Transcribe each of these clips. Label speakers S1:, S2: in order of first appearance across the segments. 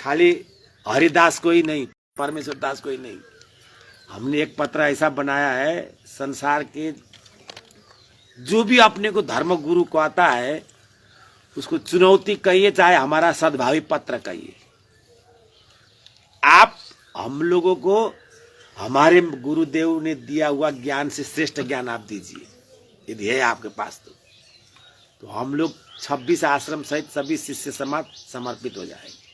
S1: खाली हरिदास को ही नहीं, परमेश्वर दास को ही नहीं, हमने एक पत्र ऐसा बनाया है, संसार के जो भी अपने को धर्म गुरु कहता है उसको चुनौती कहिए, चाहे हमारा सद्भावी पत्र कहिए। आप हम लोगों को हमारे गुरुदेव ने दिया हुआ ज्ञान से श्रेष्ठ ज्ञान आप दीजिए, यदि है आपके पास तो हम लोग 26 आश्रम सहित सभी शिष्य समाज समर्पित हो जाएंगे।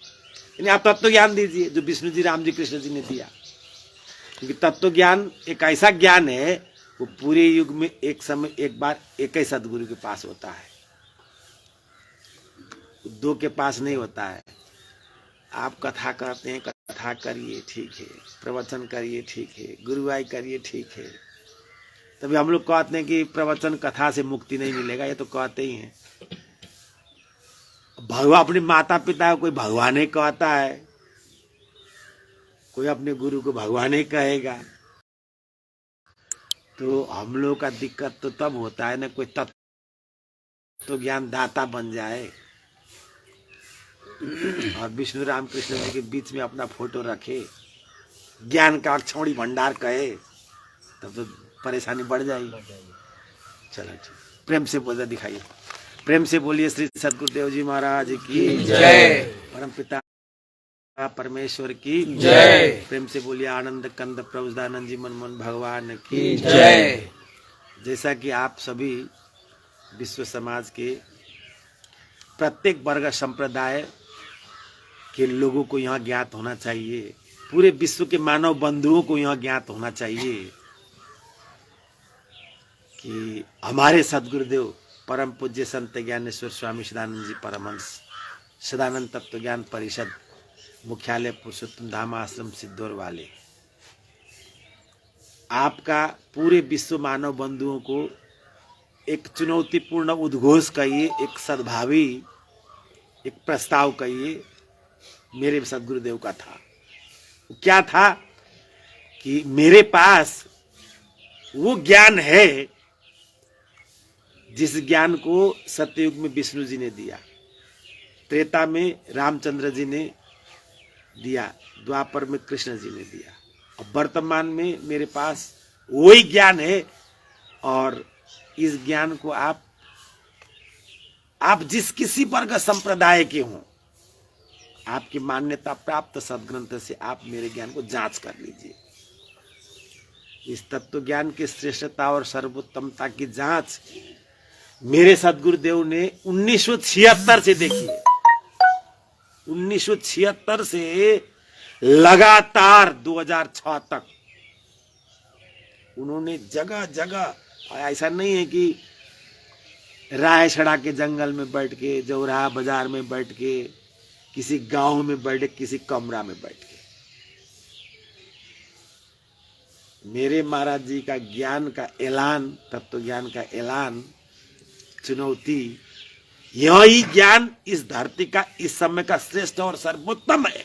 S1: यानी आप तत्व ज्ञान दीजिए जो विष्णु जी, राम जी, कृष्ण जी ने दिया, क्योंकि तत्व ज्ञान एक ऐसा ज्ञान है वो पूरे युग में एक समय एक बार एक ही सदगुरु के पास होता है, दो के पास नहीं होता है। आप कथा करते हैं, कथा करिए ठीक है, प्रवचन करिए ठीक है, गुरुवाई करिए ठीक है, तभी हम लोग कहते हैं कि प्रवचन कथा से मुक्ति नहीं मिलेगा, ये तो कहते ही हैं। भगवान अपने माता पिता को कोई भगवान ही कहता है, कोई अपने गुरु को भगवान ही कहेगा, तो हम लोग का दिक्कत तो तब होता है ना कोई तत्व ज्ञान दाता बन जाए और विष्णु राम कृष्ण जी के बीच में अपना फोटो रखे, ज्ञान का अक्षौणी भंडार कहे, तब तो परेशानी बढ़ जाएगी। चलो प्रेम से बोलते दिखाइए, प्रेम से बोलिए श्री सद्गुरुदेव जी महाराज की जय, परम पिता परमेश्वर की जय। प्रेम से बोलिए आनंद कंद प्रभुदानंद जी मनमोहन भगवान की जय। जैसा कि आप सभी विश्व समाज के प्रत्येक वर्ग संप्रदाय के लोगों को यहाँ ज्ञात होना चाहिए, पूरे विश्व के मानव बंधुओं को यहाँ ज्ञात होना चाहिए कि हमारे सद्गुरुदेव परम पूज्य संत ज्ञानेश्वर स्वामी सदानंद जी परमहंस सदानंद तत्व ज्ञान परिषद मुख्यालय पुरुषोत्तम धाम आश्रम सिद्धौर वाले आपका पूरे विश्व मानव बंधुओं को एक चुनौतीपूर्ण उद्घोष कहिए, एक सद्भावी एक प्रस्ताव कहिए, मेरे सद्गुरुदेव का था। क्या था कि मेरे पास वो ज्ञान है जिस ज्ञान को सत्ययुग में विष्णु जी ने दिया, त्रेता में रामचंद्र जी ने दिया, द्वापर में कृष्ण जी ने दिया, और वर्तमान में मेरे पास वही ज्ञान है। और इस ज्ञान को आप जिस किसी वर्ग संप्रदाय के हों, आपकी मान्यता प्राप्त सदग्रंथ से आप मेरे ज्ञान को जांच कर लीजिए। इस तत्व ज्ञान की श्रेष्ठता और सर्वोत्तमता की जांच मेरे सद्गुरुदेव ने 1976 से देखी है। 1976 से लगातार 2006 तक उन्होंने जगह जगह, ऐसा नहीं है कि रायछड़ा के जंगल में बैठ के, जौराहा बाजार में बैठ के, किसी गांव में बैठ के, किसी कमरा में बैठ के, मेरे महाराज जी का ज्ञान का ऐलान, तत्व ज्ञान का ऐलान, चुनौती, यही ज्ञान इस धरती का इस समय का श्रेष्ठ और सर्वोत्तम है।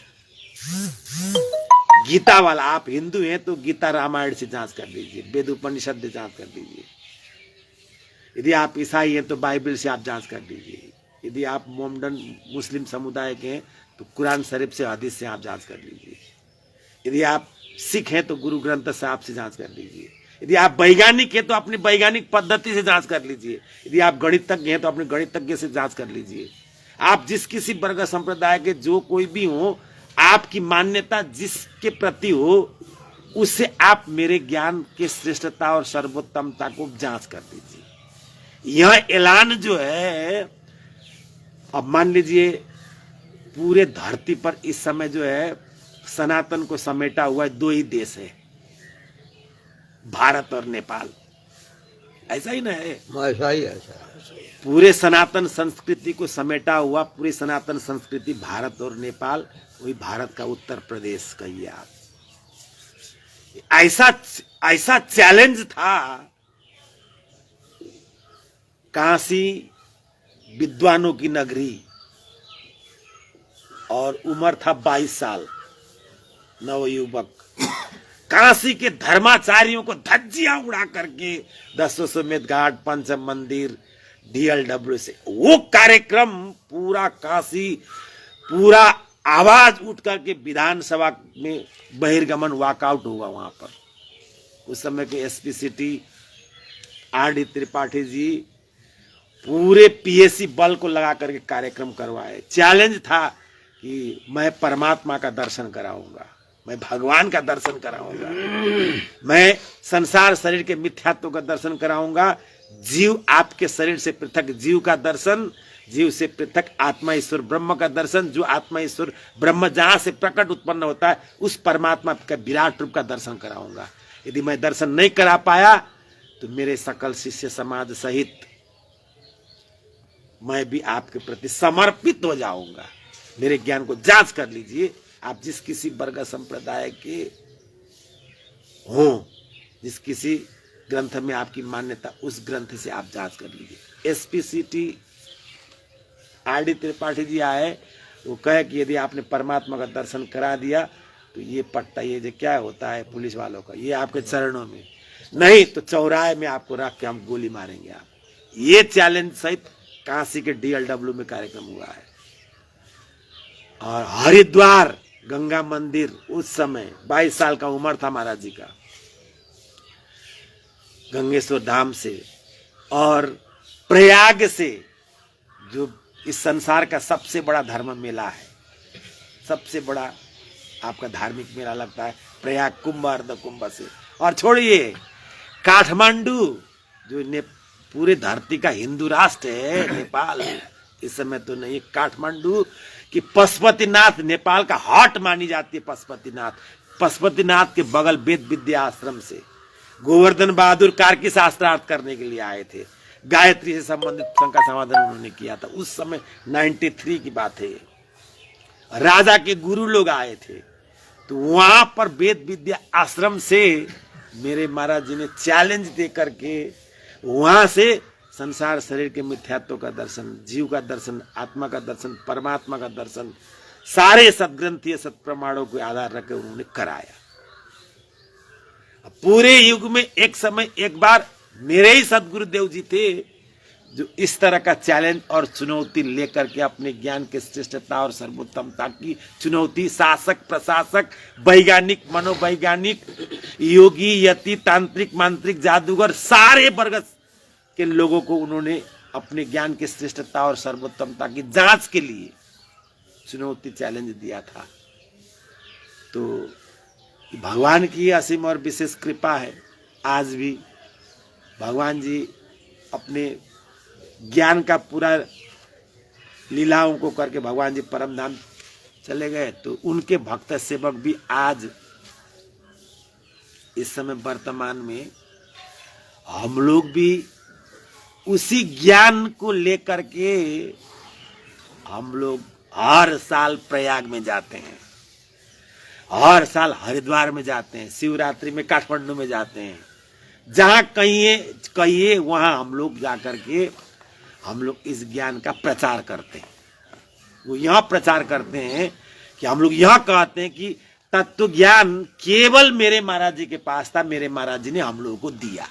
S1: गीता वाला, आप हिंदू हैं तो गीता रामायण से जांच कर लीजिए, वेद उपनिषद से जांच कर लीजिए, यदि आप ईसाई हैं तो बाइबल से आप जांच कर लीजिए, यदि आप मोमडन मुस्लिम समुदाय के हैं तो कुरान शरीफ से, हदीस से आप जांच कर लीजिए, यदि आप सिख हैं तो गुरु ग्रंथ साहब से जांच कर लीजिए, यदि आप वैज्ञानिक हैं तो अपनी वैज्ञानिक पद्धति से जांच कर लीजिए, यदि आप गणितज्ञ हैं तो अपने गणितज्ञ से जांच कर लीजिए। आप जिस किसी वर्ग संप्रदाय के जो कोई भी हो, आपकी मान्यता जिसके प्रति हो, उससे आप मेरे ज्ञान के श्रेष्ठता और सर्वोत्तमता को जांच कर लीजिए। यह ऐलान जो है, अब मान लीजिए पूरे धरती पर इस समय जो है सनातन को समेटा हुआ है दो ही देश है, भारत और नेपाल। ऐसा ही ना है?
S2: ऐसा ही ऐसा
S1: पूरे सनातन संस्कृति को समेटा हुआ, पूरी सनातन संस्कृति भारत और नेपाल, वही भारत का उत्तर प्रदेश कहिए आप। ऐसा चैलेंज था। काशी विद्वानों की नगरी, और उम्र था 22 साल, नवयुवक। काशी के धर्माचार्यों को धज्जियां उड़ा करके 10 घाट, पंचम मंदिर, DLW से वो कार्यक्रम पूरा काशी, पूरा आवाज उठ करके विधानसभा में बहिर्गमन वॉकआउट हुआ। वहां पर उस समय के एसपी सिटी आर.डी. त्रिपाठी जी पूरे पीएसी बल को लगा करके कार्यक्रम करवाए। चैलेंज था कि मैं परमात्मा का दर्शन कराऊंगा, मैं भगवान का दर्शन कराऊंगा, मैं संसार शरीर के मिथ्यात्व का दर्शन कराऊंगा, जीव आपके शरीर से पृथक जीव का दर्शन, जीव से पृथक आत्मा ईश्वर ब्रह्म का दर्शन, जो आत्मा ईश्वर ब्रह्म जहां से प्रकट उत्पन्न होता है उस परमात्मा का विराट रूप का दर्शन कराऊंगा। यदि मैं दर्शन नहीं करा पाया तो मेरे सकल शिष्य समाज सहित मैं भी आपके प्रति समर्पित हो जाऊंगा। मेरे ज्ञान को जांच कर लीजिए, आप जिस किसी वर्ग संप्रदाय के हो, जिस किसी ग्रंथ में आपकी मान्यता, उस ग्रंथ से आप जांच कर लीजिए। SP city R D. Tripathi ji आए, वो कहे कि यदि आपने परमात्मा का दर्शन करा दिया तो ये पट्टा, ये जो क्या होता है पुलिस वालों का, ये आपके चरणों में, नहीं तो चौराहे में आपको रख के हम गोली मारेंगे आप। ये चैलेंज सहित काशी के DLW में कार्यक्रम हुआ है। और हरिद्वार गंगा मंदिर, उस समय 22 साल का उम्र था महाराज जी का, गंगेश्वर धाम से और प्रयाग से, जो इस संसार का सबसे बड़ा धर्म मेला है, सबसे बड़ा आपका धार्मिक मेला लगता है प्रयाग कुंभ अर्ध कुंभ से। और छोड़िए काठमांडू, जो पूरे धरती का हिंदू राष्ट्र है नेपाल, इस समय तो नहीं, काठमांडू कि पशुपतिनाथ नेपाल का हार्ट मानी जाती है। पशुपतिनाथ के बगल वेद विद्या आश्रम से गोवर्धन बहादुर कार्की शास्त्रार्थ करने के लिए आए थे। गायत्री से संबंधित शंका समाधान उन्होंने किया था। उस समय 93 की बात है। राजा के गुरु लोग आए थे, तो वहां पर वेद विद्या आश्रम से मेरे महाराज जी ने चैलेंज दे करके वहां से संसार शरीर के मिथ्यात्व का दर्शन, जीव का दर्शन, आत्मा का दर्शन, परमात्मा का दर्शन, सारे सदग्रंथीय सत्प्रमाणों को आधार रखकर उन्होंने कराया। पूरे युग में एक समय एक बार मेरे ही सदगुरुदेव जी थे जो इस तरह का चैलेंज और चुनौती लेकर के अपने ज्ञान के श्रेष्ठता और सर्वोत्तमता की चुनौती शासक, प्रशासक, वैज्ञानिक, मनोवैज्ञानिक, योगी, यति, तांत्रिक, मांत्रिक, जादूगर, सारे वर्ग के लोगों को उन्होंने अपने ज्ञान की श्रेष्ठता और सर्वोत्तमता की जांच के लिए चुनौती, चैलेंज दिया था। तो भगवान की असीम और विशेष कृपा है। आज भी भगवान जी अपने ज्ञान का पूरा लीलाओं को करके भगवान जी परम धाम चले गए, तो उनके भक्त सेवक भी आज इस समय वर्तमान में हम लोग भी उसी ज्ञान को लेकर के हम लोग हर साल प्रयाग में जाते हैं, हर साल हरिद्वार में जाते हैं, शिवरात्रि में काठमांडू में जाते हैं। जहां कहिए वहां हम लोग जाकर के हम लोग इस ज्ञान का प्रचार करते हैं। वो यहाँ प्रचार करते हैं कि हम लोग यहाँ कहते हैं कि तत्व ज्ञान केवल मेरे महाराज जी के पास था, मेरे महाराज जी ने हम लोगों को दिया,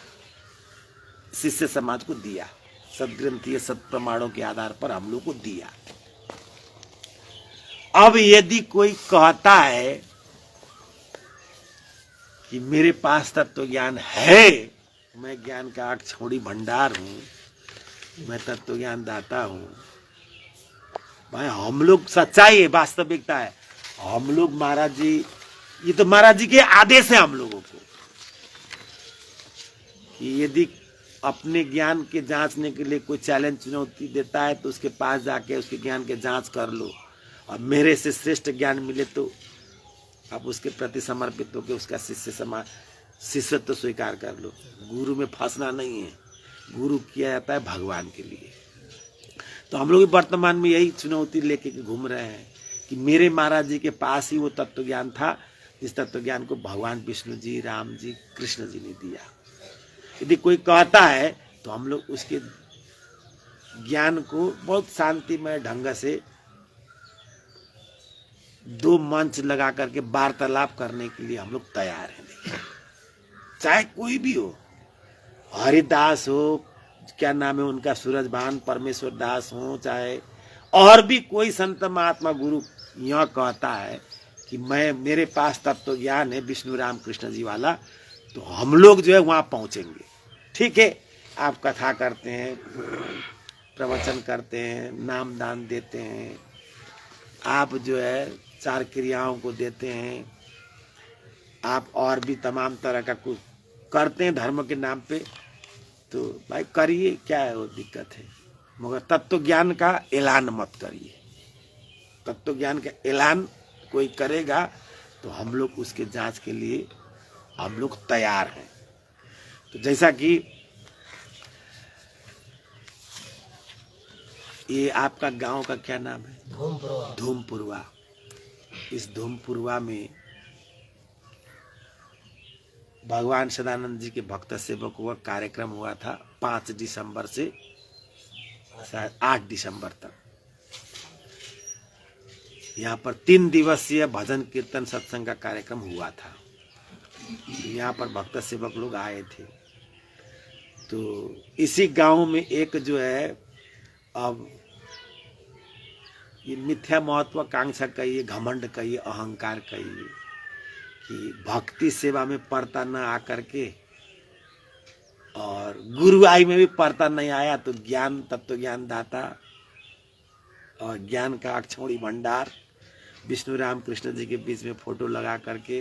S1: शिष्य समाज को दिया, सदग्रंथीय सत्प्रमाणों के आधार पर हम लोग को दिया। अब यदि कोई कहता है कि मेरे पास तत्व ज्ञान है, मैं ज्ञान का आग छोड़ी भंडार हूं, मैं तत्व ज्ञान दाता हूं, भाई हम लोग, सच्चाई है, वास्तविकता है, हम लोग महाराज जी, ये तो महाराज जी के आदेश है हम लोगों को कि यदि अपने ज्ञान के जांचने के लिए कोई चैलेंज, चुनौती देता है तो उसके पास जाके उसके ज्ञान के जांच कर लो, और मेरे से श्रेष्ठ ज्ञान मिले तो आप उसके प्रति समर्पित होकर उसका शिष्यत्व स्वीकार कर लो। गुरु में फंसना नहीं है, गुरु किया जाता है भगवान के लिए। तो हम लोग वर्तमान में यही चुनौती लेके घूम रहे हैं कि मेरे महाराज जी के पास ही वो तत्व ज्ञान था, जिस तत्व ज्ञान को भगवान विष्णु जी, राम जी, कृष्ण जी ने दिया। यदि कोई कहता है तो हम लोग उसके ज्ञान को बहुत शांतिमय ढंग से दो मंच लगा करके वार्तालाप करने के लिए हम लोग तैयार हैं। चाहे कोई भी हो, हरिदास हो, क्या नाम है उनका, सूरजभान परमेश्वर दास हो, चाहे और भी कोई संत महात्मा गुरु यह कहता है कि मेरे पास तत्व ज्ञान है विष्णु राम कृष्ण जी वाला, तो हम लोग जो है वहाँ पहुँचेंगे। ठीक है, आप कथा करते हैं, प्रवचन करते हैं, नाम दान देते हैं, आप जो है 4 क्रियाओं को देते हैं, आप और भी तमाम तरह का कुछ करते हैं धर्म के नाम पे, तो भाई करिए, क्या है वो दिक्कत है, मगर तत्व ज्ञान का ऐलान मत करिए। तत्व ज्ञान का ऐलान कोई करेगा तो हम लोग उसके जांच के लिए हम लोग तैयार हैं। तो जैसा कि ये आपका गांव का क्या नाम है? धूमपुरवा। इस धूमपुरवा में भगवान सदानंद जी के भक्त सेवकों का कार्यक्रम हुआ था 5 दिसंबर से शायद 8 दिसंबर तक। यहाँ पर 3 दिवसीय भजन कीर्तन सत्संग का कार्यक्रम हुआ था। यहाँ पर भक्त सेवक लोग आए थे। तो इसी गांव में एक जो है, अब ये मिथ्या महत्वाकांक्षा कहिए, घमंड कहिए, अहंकार कहिए, कि भक्ति सेवा में पड़ता न आकर के और गुरुआई में भी पड़ता नहीं आया, तो ज्ञान तत्व ज्ञान दाता और ज्ञान का अक्षौणी भंडार विष्णु राम कृष्ण जी के बीच में फोटो लगा करके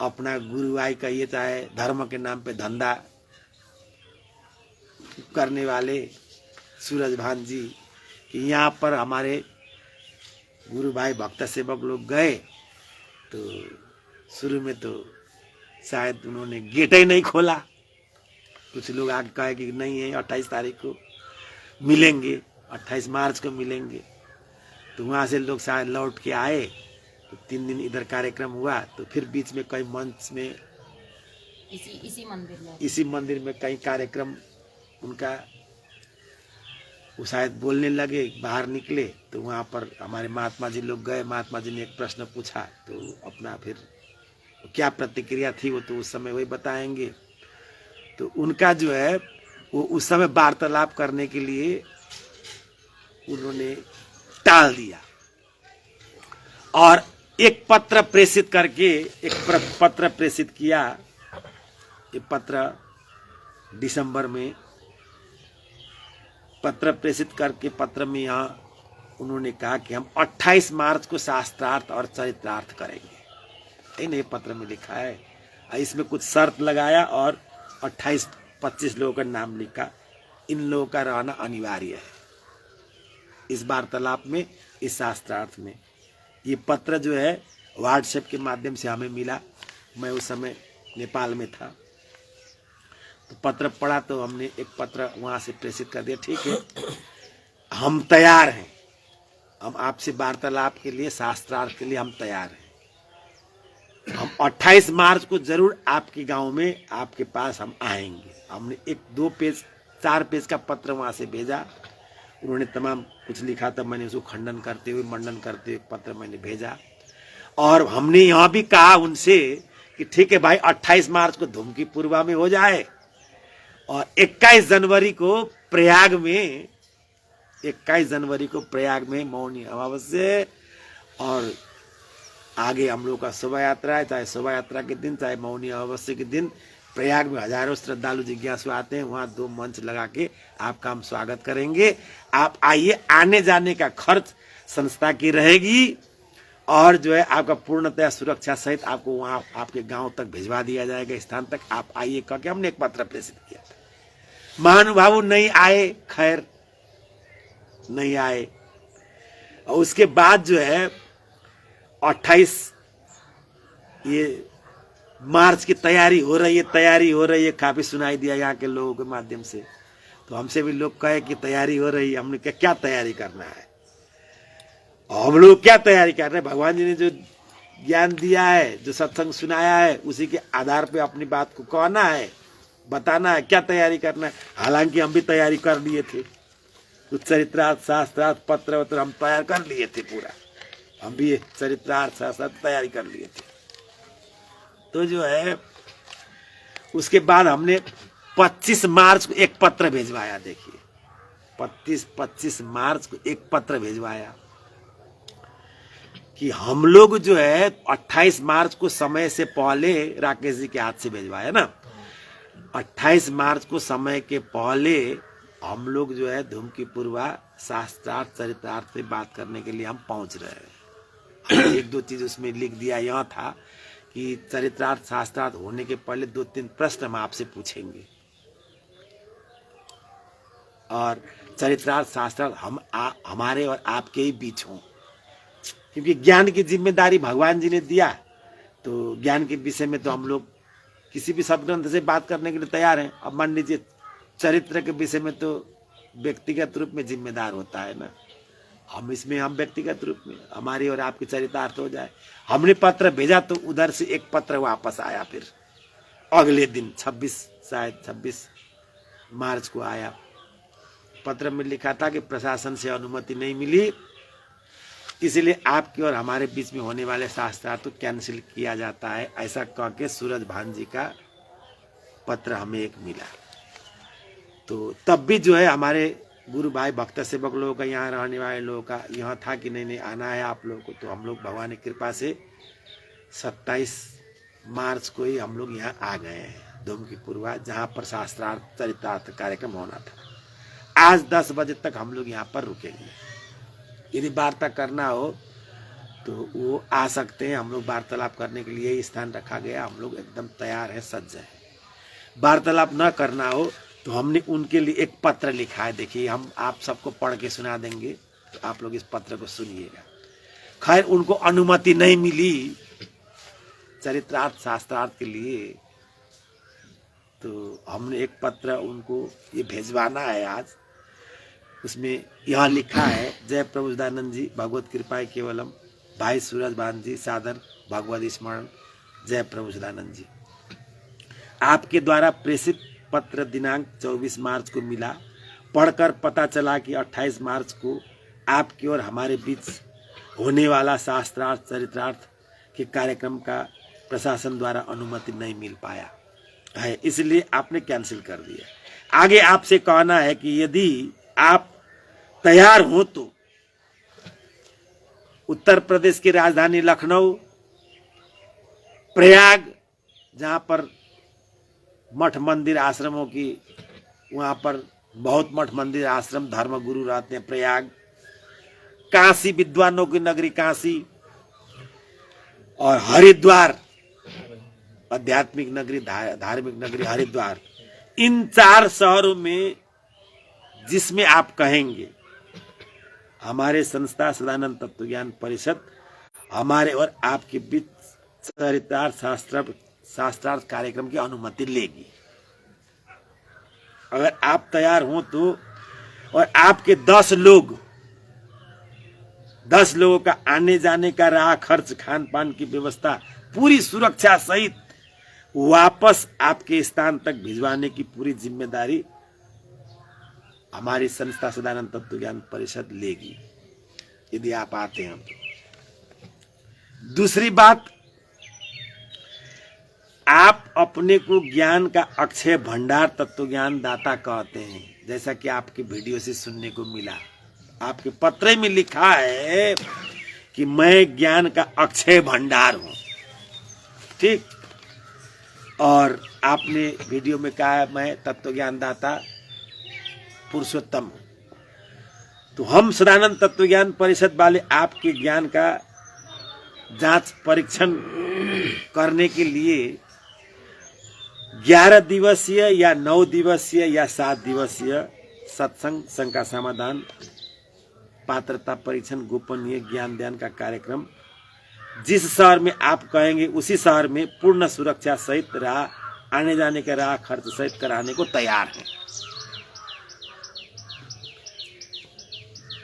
S1: अपना गुरुआई कहिए, चाहे धर्म के नाम पे धंधा करने वाले सूरज भान जी, कि यहाँ पर हमारे गुरु भाई भक्त सेवक लोग गए, तो शुरू में तो शायद उन्होंने गेट ही नहीं खोला। कुछ लोग आगे कहे कि नहीं है 28 तारीख को मिलेंगे, 28 मार्च को मिलेंगे। तो वहाँ से लोग शायद लौट के आए, तो 3 दिन इधर कार्यक्रम हुआ। तो फिर बीच में कई मंच में इसी मंदिर में कई कार्यक्रम उनका, वो शायद बोलने लगे, बाहर निकले, तो वहाँ पर हमारे महात्मा जी लोग गए। महात्मा जी ने एक प्रश्न पूछा, तो अपना फिर क्या प्रतिक्रिया थी वो तो उस समय वही बताएंगे। तो उनका जो है वो उस समय वार्तालाप करने के लिए उन्होंने टाल दिया और एक पत्र प्रेषित करके पत्र प्रेषित किया। ये पत्र दिसंबर में पत्र प्रेषित करके पत्र में यहाँ उन्होंने कहा कि हम 28 मार्च को शास्त्रार्थ और चरित्रार्थ करेंगे। इन पत्र में लिखा है। इसमें कुछ शर्त लगाया और 28-25 लोगों का नाम लिखा। इन लोगों का रहना अनिवार्य है इस वार्तालाप में, इस शास्त्रार्थ में। ये पत्र जो है व्हाट्सएप के माध्यम से हमें मिला। मैं उस समय नेपाल में था, तो पत्र पढ़ा तो हमने एक पत्र वहाँ से प्रेषित कर दिया। ठीक है, हम तैयार हैं, हम आपसे वार्तालाप के लिए, शास्त्रार्थ के लिए हम तैयार हैं। हम 28 मार्च को जरूर आपके गांव में आपके पास हम आएंगे। हमने 1-2 पेज 4 पेज का पत्र वहाँ से भेजा। उन्होंने तमाम कुछ लिखा था, मैंने उसको खंडन करते हुए, मंडन करते हुए पत्र मैंने भेजा। और हमने यहाँ भी कहा उनसे कि ठीक है भाई, 28 मार्च को धूमपुरवा में हो जाए और 21 जनवरी को प्रयाग में मौनी अमावस्या, और आगे हम लोग का शोभा यात्रा है। चाहे शोभा यात्रा के दिन, चाहे मौनी अमावस्या के दिन प्रयाग में हजारों श्रद्धालु जिज्ञासु आते हैं। वहाँ 2 मंच लगा के आपका हम स्वागत करेंगे। आप आइए, आने जाने का खर्च संस्था की रहेगी और जो है आपका पूर्णतः सुरक्षा सहित आपको वहाँ आपके गांव तक भिजवा दिया जाएगा, स्थान तक। आप आइए करके हमने एक पत्र प्रेषित किया था। महानुभाव नहीं आए, खैर नहीं आए। और उसके बाद जो है 28 ये मार्च की तैयारी हो रही है, काफी सुनाई दिया यहाँ के लोगों के माध्यम से। तो हमसे भी लोग कहे कि तैयारी हो रही है। हमने कहा क्या तैयारी करना है, हम लोग क्या तैयारी कर रहे हैं? भगवान जी ने जो ज्ञान दिया है, जो सत्संग सुनाया है, उसी के आधार पे अपनी बात को कहना है, बताना है। क्या तैयारी करना है? हालांकि हम भी तैयारी कर लिए थे, कुछ चरित्रार्थ शास्त्रार्थ पत्र वत्र हम तैयार कर लिए थे पूरा। हम भी चरित्रार्थ शास्त्रार्थ तैयारी कर लिए थे। तो जो है उसके बाद हमने 25 मार्च को एक पत्र भेजवाया। देखिए 25 मार्च को एक पत्र भेजवाया कि हम लोग जो है 28 मार्च को समय से पहले राकेश जी के हाथ से भेजवाया ना, 28 मार्च को समय के पहले हम लोग जो है धूमकी पूर्वा शास्त्रार्थ चरितार्थ पे बात करने के लिए हम पहुंच रहे हैं। एक दो चीज उसमें लिख दिया, यह था कि चरित्रार्थ शास्त्रार्थ होने के पहले 2-3 प्रश्न हम आपसे पूछेंगे और चरित्रार्थ शास्त्रार्थ हमारे और आपके ही बीच हों, क्योंकि ज्ञान की जिम्मेदारी भगवान जी ने दिया। तो ज्ञान के विषय में तो हम लोग किसी भी सदग्रंथ से बात करने के लिए तैयार हैं। अब मान लीजिए चरित्र के विषय में तो व्यक्तिगत रूप में जिम्मेदार होता है ना, हम व्यक्तिगत रूप में हमारी और आपकी चरितार्थ हो जाए। हमने पत्र भेजा तो उधर से एक पत्र वापस आया, फिर अगले दिन 26 मार्च को आया। पत्र में लिखा था कि प्रशासन से अनुमति नहीं मिली, इसलिए आपके और हमारे बीच में होने वाले शास्त्रार्थ तो कैंसिल किया जाता है, ऐसा कह के सूरज भान जी का पत्र हमें एक मिला। तो तब भी जो है हमारे गुरु भाई भक्त सेवक लोगों का, यहाँ रहने वाले लोगों का यहाँ था कि नहीं आना है आप लोगों को। तो हम लोग भगवान की कृपा से 27 मार्च को ही हम लोग यहाँ आ गए हैं धूमकी पूर्वा, जहाँ पर शास्त्रार्थ चरितार्थ कार्यक्रम होना था। आज 10 बजे तक हम लोग यहाँ पर रुकेंगे। यदि वार्ता करना हो तो वो आ सकते हैं। हम लोग वार्तालाप करने के लिए स्थान रखा गया, हम लोग एकदम तैयार है, सज्ज है। वार्तालाप न करना हो तो हमने उनके लिए एक पत्र लिखा है, देखिए हम आप सबको पढ़ के सुना देंगे, तो आप लोग इस पत्र को सुनिएगा। खैर उनको अनुमति नहीं मिली चरित्रार्थ शास्त्रार्थ के लिए, तो हमने एक पत्र उनको ये भेजवाना है आज। उसमें यह लिखा है, जय प्रभु सदानंद जी, भगवत कृपा केवलम, भाई सूरज भान जी सादर भगवत स्मरण, जय प्रभु सदानंद जी। आपके द्वारा प्रेषित पत्र दिनांक 24 मार्च को मिला। पढ़कर पता चला कि 28 मार्च को आपके और हमारे बीच होने वाला शास्त्रार्थ चरित्रार्थ के कार्यक्रम का प्रशासन द्वारा अनुमति नहीं मिल पाया है, इसलिए आपने कैंसिल कर दिया। आगे आपसे कहना है कि यदि आप तैयार हो तो उत्तर प्रदेश की राजधानी लखनऊ, प्रयाग, जहां पर मठ मंदिर आश्रमों की, वहां पर बहुत मठ मंदिर आश्रम धर्म गुरु रहते हैं, प्रयाग, काशी विद्वानों की नगरी काशी, और हरिद्वार आध्यात्मिक नगरी, धार्मिक नगरी हरिद्वार, इन 4 शहरों में जिसमें आप कहेंगे हमारे संस्था सदानंद तत्व ज्ञान परिषद हमारे और आपके बीच चरितार्थ शास्त्रार्थ कार्यक्रम की अनुमति लेगी। अगर आप तैयार हो तो, और आपके 10 लोगों का आने जाने का राह खर्च खान पान की व्यवस्था पूरी सुरक्षा सहित वापस आपके स्थान तक भिजवाने की पूरी जिम्मेदारी हमारी संस्था सदानंद तत्व ज्ञान परिषद लेगी, यदि आप आते हैं तो। दूसरी बात, आप अपने को ज्ञान का अक्षय भंडार तत्व ज्ञान दाता कहते हैं, जैसा कि आपके वीडियो से सुनने को मिला। आपके पत्र में लिखा है कि मैं ज्ञान का अक्षय भंडार हूं, ठीक। और आपने वीडियो में कहा मैं तत्व ज्ञान दाता पुरुषोत्तम हूं। तो हम सदानंद तत्व ज्ञान परिषद वाले आपके ज्ञान का जांच परीक्षण करने के लिए 11 दिवसीय या 9 दिवसीय या 7 दिवसीय सत्संग, शंका समाधान, पात्रता परीक्षण, गोपनीय ज्ञान ध्यान का कार्यक्रम जिस शहर में आप कहेंगे उसी शहर में पूर्ण सुरक्षा सहित राह आने जाने का राह खर्च सहित कराने को तैयार है।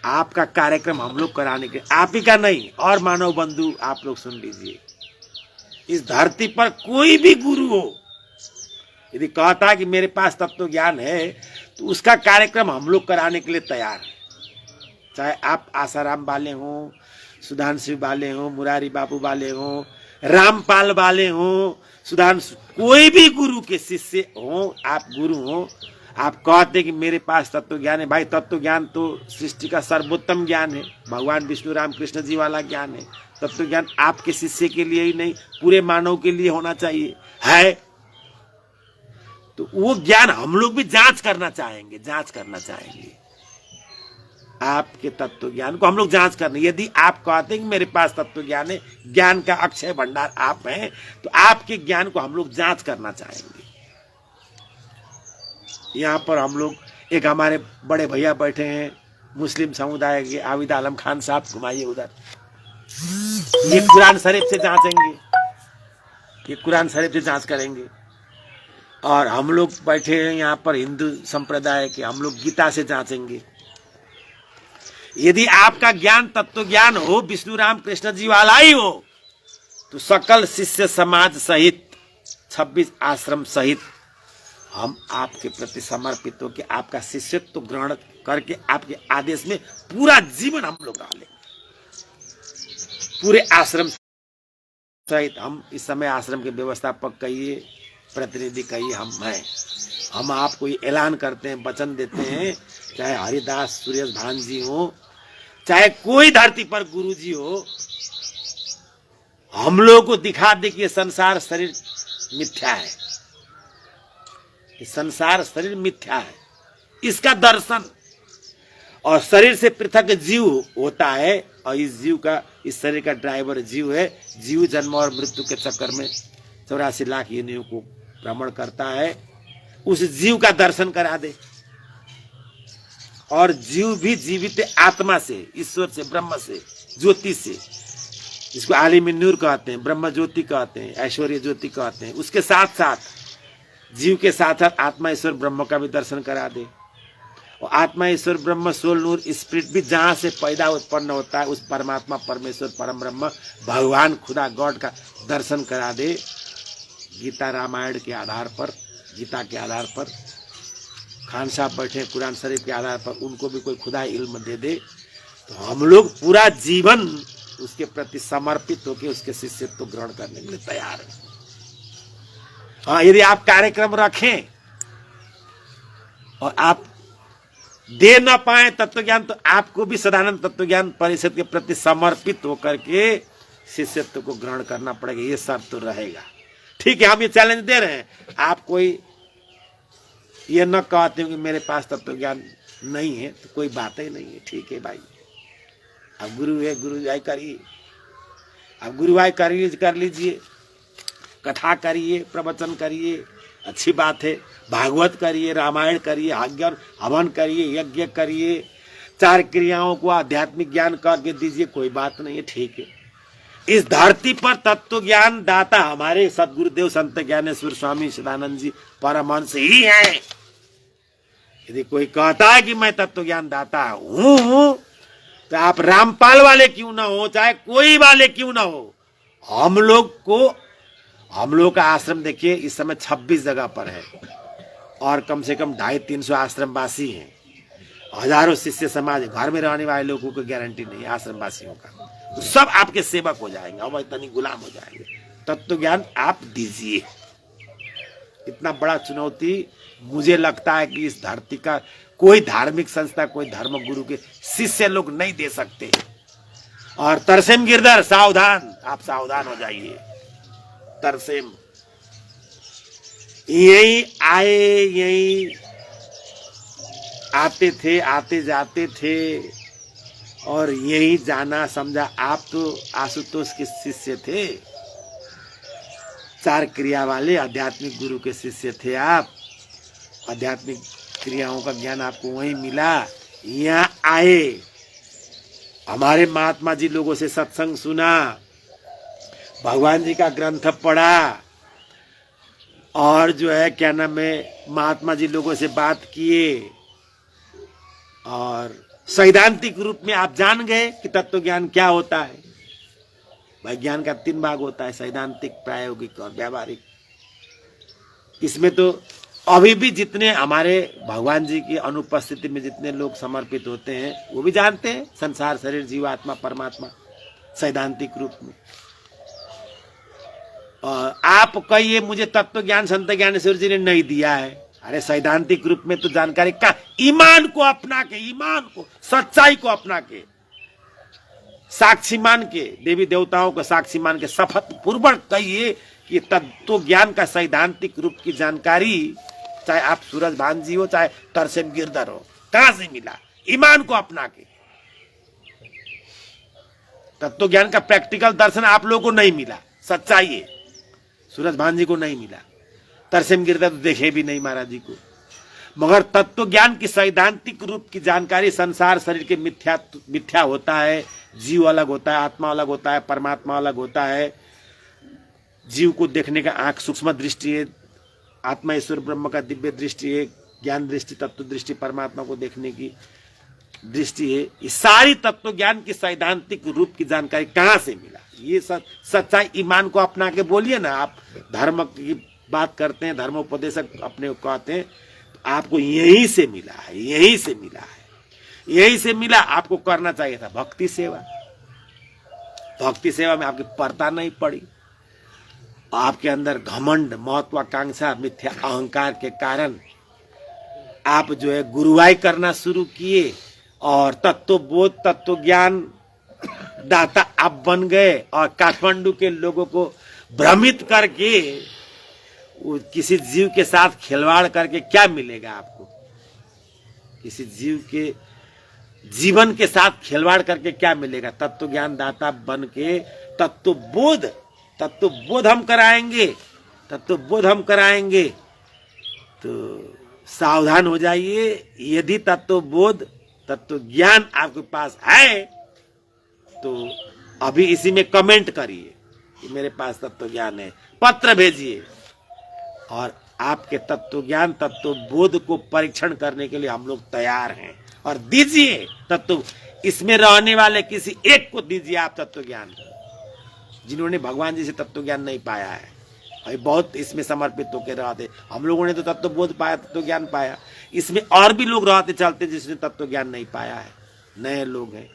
S1: आपका कार्यक्रम हम लोग कराने के, आप ही का नहीं, और मानव बंधु आप लोग सुन लीजिए, इस धरती पर कोई भी गुरु हो यदि कहता है कि मेरे पास तत्व ज्ञान है तो उसका कार्यक्रम हम लोग कराने के लिए तैयार है। चाहे आप आसाराम वाले हों, सुधांशु वाले हों, मुरारी बाबू वाले हों, रामपाल वाले हों, सुधांशु, कोई भी गुरु के शिष्य हों, आप गुरु हों, आप कहते कि मेरे पास तत्व ज्ञान है। भाई तत्व ज्ञान तो सृष्टि का सर्वोत्तम ज्ञान है, भगवान विष्णु राम कृष्ण जी वाला ज्ञान है, तत्व ज्ञान आपके शिष्य के लिए ही नहीं पूरे मानव के लिए होना चाहिए है। तो वो ज्ञान हम लोग भी जांच करना चाहेंगे। आपके तत्व ज्ञान को हम लोग जांच करने, यदि आप कहते हैं कि मेरे पास तत्व ज्ञान है, ज्ञान का अक्षय भंडार आप हैं, तो आपके ज्ञान को हम लोग जांच करना चाहेंगे। यहाँ पर हम लोग, एक हमारे बड़े भैया बैठे हैं मुस्लिम समुदाय के, आबिद आलम खान साहब, घुमाइए उधर। ये कुरान शरीफ से जांचेंगे, ये कुरान शरीफ से जांच करेंगे। और हम लोग बैठे हैं यहाँ पर हिंदू संप्रदाय के, हम लोग गीता से जांचेंगे। यदि आपका ज्ञान तत्व ज्ञान हो, विष्णु राम कृष्ण जी वाला ही हो, तो सकल शिष्य समाज सहित 26 आश्रम सहित हम आपके प्रति समर्पित होकर आपका शिष्यत्व ग्रहण करके आपके आदेश में पूरा जीवन हम लोग डालेंगे। पूरे आश्रम सहित हम इस समय आश्रम के व्यवस्थापक कहिए, प्रतिनिधि कहिए, हम आपको ये ऐलान करते हैं, वचन देते हैं, चाहे हरिदास सुरेश भान जी हो, चाहे कोई धरती पर गुरु जी हो, हम लोगों को दिखा दे कि ये संसार शरीर मिथ्या है, ये संसार शरीर मिथ्या है, इसका दर्शन। और शरीर से पृथक जीव होता है, और इस जीव का, इस शरीर का ड्राइवर जीव है। जीव जन्म और मृत्यु के चक्कर में 84 लाख योनियों को भ्रमण करता है। उस जीव का दर्शन करा दे। और जीव भी जीवित आत्मा से, ईश्वर से, ब्रह्म से, ज्योति से, जिसको आलिम नूर कहते हैं, ब्रह्म ज्योति कहते हैं, ऐश्वर्य ज्योति कहते हैं। उसके साथ साथ जीव के साथ साथ आत्मा ईश्वर ब्रह्म का भी दर्शन करा दे। और आत्मा ईश्वर ब्रह्म सोल नूर स्पिरिट भी जहां से पैदा उत्पन्न होता है, उस परमात्मा परमेश्वर परम ब्रह्म भगवान खुदा गॉड का दर्शन करा दे। गीता रामायण के आधार पर, गीता के आधार पर खान साहब बैठे, कुरान शरीफ के आधार पर उनको भी कोई खुदा इल्म दे दे, तो हम लोग पूरा जीवन उसके प्रति समर्पित होकर उसके शिष्यत्व ग्रहण करने के लिए तैयार हैं। हाँ, यदि आप कार्यक्रम रखें और आप दे न पाए तत्व ज्ञान, तो आपको भी सदानंद तत्व ज्ञान परिषद के प्रति समर्पित होकर के शिष्यत्व को ग्रहण करना पड़ेगा। ये शर्त तो रहेगा। ठीक है, हम ये चैलेंज दे रहे हैं। आप कोई ये न कहते हो कि मेरे पास तत्व ज्ञान नहीं है, तो कोई बात ही नहीं है। ठीक है भाई, अब गुरु है, गुरुवाई करिए, अब गुरुवाई कर लीजिए, कथा करिए, प्रवचन करिए, अच्छी बात है। भागवत करिए, रामायण करिए, हवन करिए, यज्ञ करिए, 4 क्रियाओं को आध्यात्मिक ज्ञान करके दीजिए, कोई बात नहीं है। ठीक है, इस धरती पर तत्व ज्ञान दाता हमारे सदगुरुदेव संत ज्ञानेश्वर स्वामी सदानंद जी परमहंस ही हैं। यदि कोई कहता है कि मैं तत्व ज्ञान दाता हूं, तो आप रामपाल वाले क्यों ना हो, चाहे कोई वाले क्यों ना हो, हम लोग का आश्रम देखिए इस समय 26 जगह पर है, और कम से कम 250-300 आश्रमवासी हैं। हजारों शिष्य समाज, घर में रहने वाले लोगों को गारंटी नहीं है आश्रमवासियों का, तो सब आपके सेवक हो जाएंगे और इतनी गुलाम हो जाएंगे। तत्व ज्ञान आप दीजिए। इतना बड़ा चुनौती मुझे लगता है कि इस धरती का कोई धार्मिक संस्था, कोई धर्म गुरु के शिष्य लोग नहीं दे सकते। और तरसेम गिरधर सावधान, आप सावधान हो जाइए। तरसेम यही आए, यही आते थे, आते जाते थे, और यही जाना समझा। आप तो आशुतोष के शिष्य थे, 4 क्रिया वाले आध्यात्मिक गुरु के शिष्य थे आप। आध्यात्मिक क्रियाओं का ज्ञान आपको वहीं मिला। यहाँ आए, हमारे महात्मा जी लोगों से सत्संग सुना, भगवान जी का ग्रंथ पढ़ा, और जो है क्या नाम है, महात्मा जी लोगों से बात किए, और सैद्धांतिक रूप में आप जान गए कि तत्व ज्ञान क्या होता है। भाई, ज्ञान का 3 भाग होता है, सैद्धांतिक, प्रायोगिक और व्यावहारिक। इसमें तो अभी भी जितने हमारे भगवान जी की अनुपस्थिति में जितने लोग समर्पित होते हैं, वो भी जानते हैं संसार, शरीर, जीवात्मा, परमात्मा, सैद्धांतिक रूप में। और आप कहिए मुझे तत्व ज्ञान संत ज्ञानेश्वर जी ने नहीं दिया है। अरे सैद्धांतिक रूप में तो जानकारी का, ईमान को अपना के, ईमान को, सच्चाई को अपना के साक्षी मान के, देवी देवताओं को साक्षी मान के शपथ पूर्वक कहिए कि तत्व ज्ञान का सैद्धांतिक रूप की जानकारी, चाहे आप सूरज भान जी हो, चाहे तरसेम गिरधर हो, कहां से मिला? ईमान को अपना के। तत्व ज्ञान का प्रैक्टिकल दर्शन आप लोगों को नहीं मिला, सच्चाई है। सूरज भान जी को नहीं मिला, तरसेम गिरधर तो देखे भी नहीं महाराज जी को। मगर तत्व ज्ञान की सैद्धांतिक रूप की जानकारी, संसार शरीर के मिथ्या होता है, जीव अलग होता है, आत्मा अलग होता है, परमात्मा अलग होता है। जीव को देखने का आंख सूक्ष्म दृष्टि है, आत्मा ईश्वर ब्रह्म का दिव्य दृष्टि है, ज्ञान दृष्टि, तत्व दृष्टि परमात्मा को देखने की दृष्टि है। ये सारी तत्व ज्ञान की सैद्धांतिक रूप की जानकारी कहां से मिला? ये सच्चाई ईमान को अपना के बोलिए ना। आप धर्म की बात करते हैं, धर्मोपदेशक अपने को कहते हैं, तो आपको यहीं से मिला है, यहीं से मिला है, यहीं से मिला। आपको करना चाहिए था भक्ति सेवा। भक्ति सेवा में आपकी परता नहीं पड़ी। आपके अंदर घमंड, महत्वाकांक्षा, मिथ्या अहंकार के कारण आप जो है गुरुवाई करना शुरू किए और तत्व बोध, तत्व ज्ञान दाता आप बन गए और काठमांडू के लोगों को भ्रमित करके किसी जीव के साथ खिलवाड़ करके क्या मिलेगा आपको? किसी जीव के जीवन के साथ खिलवाड़ करके क्या मिलेगा? तत्व ज्ञान दाता बन के तत्व बोध हम कराएंगे, तत्व बोध हम कराएंगे। तो सावधान हो जाइए। यदि तत्व बोध, तत्व ज्ञान आपके पास है तो अभी इसी में कमेंट करिए कि मेरे पास तत्व ज्ञान है, पत्र भेजिए और आपके तत्व ज्ञान, तत्व बोध को परीक्षण करने के लिए हम लोग तैयार हैं। और दीजिए तत्व, इसमें रहने वाले किसी एक को दीजिए आप तत्व ज्ञान, जिन्होंने भगवान जी से तत्व ज्ञान नहीं पाया है। अभी बहुत इसमें समर्पित होकर रहते, हम लोगों ने तो तत्व बोध पाया, तत्व ज्ञान पाया। इसमें और भी लोग रहते चलते जिसने तत्व ज्ञान नहीं पाया है, नए लोग हैं,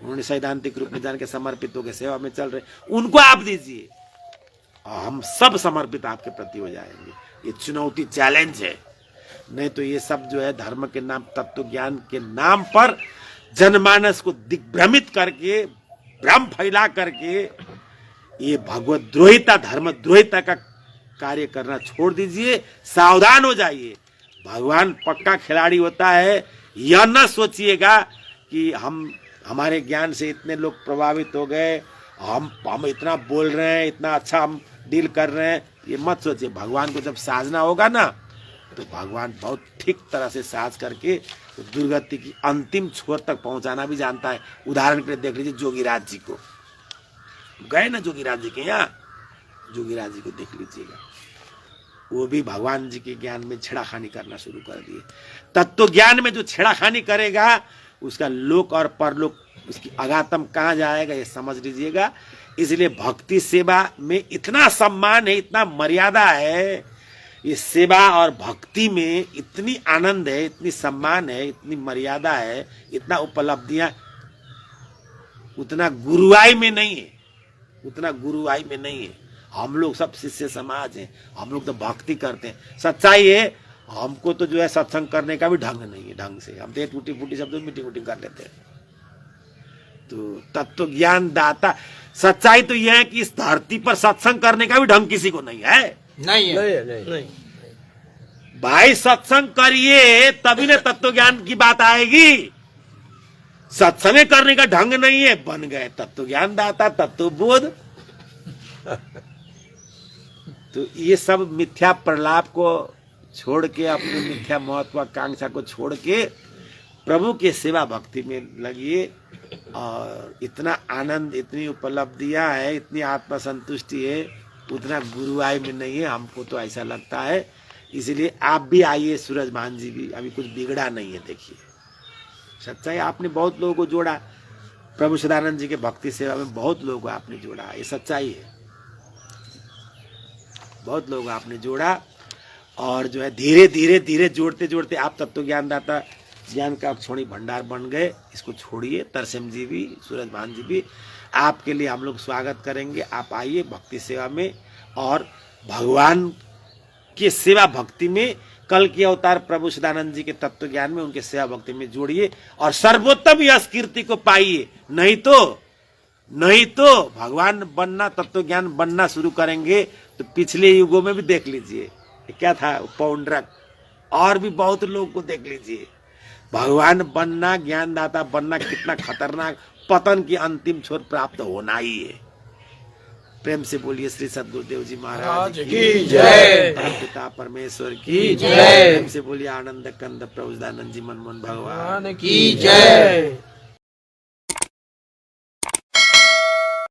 S1: उन्होंने सैद्धांतिक रूप में जान के समर्पित होकर सेवा में चल रहे, उनको आप दीजिए और हम सब समर्पित आपके प्रति हो जाएंगे। ये चुनौती, चैलेंज है। नहीं तो ये सब जो है धर्म के नाम, तत्व ज्ञान के नाम पर जनमानस को दिग्भ्रमित करके, भ्रम फैला करके ये भगवत द्रोहिता, धर्म द्रोहिता का कार्य करना छोड़ दीजिए। सावधान हो जाइए। भगवान पक्का खिलाड़ी होता है। यह न सोचिएगा कि हमारे ज्ञान से इतने लोग प्रभावित हो गए, हम इतना बोल रहे हैं, इतना अच्छा हम डील कर रहे हैं, ये मत सोचिए। भगवान को जब साजना होगा ना तो भगवान बहुत ठीक तरह से साज करके तो दुर्गति की अंतिम छोर तक पहुंचाना भी जानता है। उदाहरण के लिए देख लीजिए जोगीराज जी को, गए ना जोगीराज जी के यहाँ, जोगीराज जी को देख लीजिएगा, वो भी भगवान जी के ज्ञान में छेड़ाखानी करना शुरू कर दिए। तत्व ज्ञान में जो छेड़ाखानी करेगा उसका लोक और परलोक, उसकी अगातम कहाँ जाएगा ये समझ लीजिएगा। इसलिए भक्ति सेवा में इतना सम्मान है, इतना मर्यादा है। ये सेवा और भक्ति में इतनी आनंद है, इतनी सम्मान है, इतनी मर्यादा है, इतना उपलब्धियां, उतना गुरुआई में नहीं है, उतना गुरुआई में नहीं है। हम लोग सब शिष्य समाज हैं, हम लोग तो भक्ति करते हैं। सच्चाई है, हमको तो जो है सत्संग करने का भी ढंग नहीं है, ढंग से हम तो टूटी फूटी शब्दों मीटिंग उटिंग कर लेते हैं। तो तत्व ज्ञान दाता, सच्चाई तो यह है कि इस धरती पर सत्संग करने का भी ढंग किसी को नहीं है। नहीं है, नहीं। भाई सत्संग करिए तभी ना तत्व ज्ञान की बात आएगी। सत्संग करने का ढंग नहीं है, बन गए तत्व ज्ञान दाता, तत्व बोध। तो ये सब मिथ्या प्रलाप को छोड़ के, अपनी मिथ्या महत्वाकांक्षा को छोड़ के प्रभु के सेवा भक्ति में लगिए। और इतना आनंद, इतनी उपलब्धियां है, इतनी आत्मा संतुष्टि है, उतना गुरुआई में नहीं है। हमको तो ऐसा लगता है। इसलिए आप भी आइए, सूरज भान जी भी, अभी कुछ बिगड़ा नहीं है। देखिए सच्चाई, आपने बहुत लोगों को जोड़ा, प्रभु सदानंद जी के भक्ति सेवा में बहुत लोगों को आपने जोड़ा, ये सच्चाई है। बहुत लोग आपने जोड़ा और जो है धीरे धीरे धीरे जोड़ते जोड़ते आप तत्व ज्ञान दाता, ज्ञान का अक्षोणी भंडार बन गए। इसको छोड़िए। तरसेम जी भी, सूरज भान जी भी, आपके लिए हम लोग स्वागत करेंगे। आप आइए भक्ति सेवा में और भगवान की सेवा भक्ति में, कल के अवतार प्रभु सदानंद जी के तत्व ज्ञान में, उनके सेवा भक्ति में जोड़िए और सर्वोत्तम यश कीर्ति को पाइए। नहीं तो नहीं तो भगवान बनना, तत्व ज्ञान बनना शुरू करेंगे तो पिछले युगों में भी देख लीजिए क्या था, पौंड्रक और भी बहुत लोग को देख लीजिए। भगवान बनना, ज्ञानदाता बनना कितना खतरनाक, पतन की अंतिम छोर प्राप्त होना ही है। प्रेम से बोलिए श्री सद्गुरुदेव जी महाराज की जय, पिता परमेश्वर की जय। प्रेम से बोलिए आनंद कंद प्रभुदानंद जी मनमोहन भगवान की जय।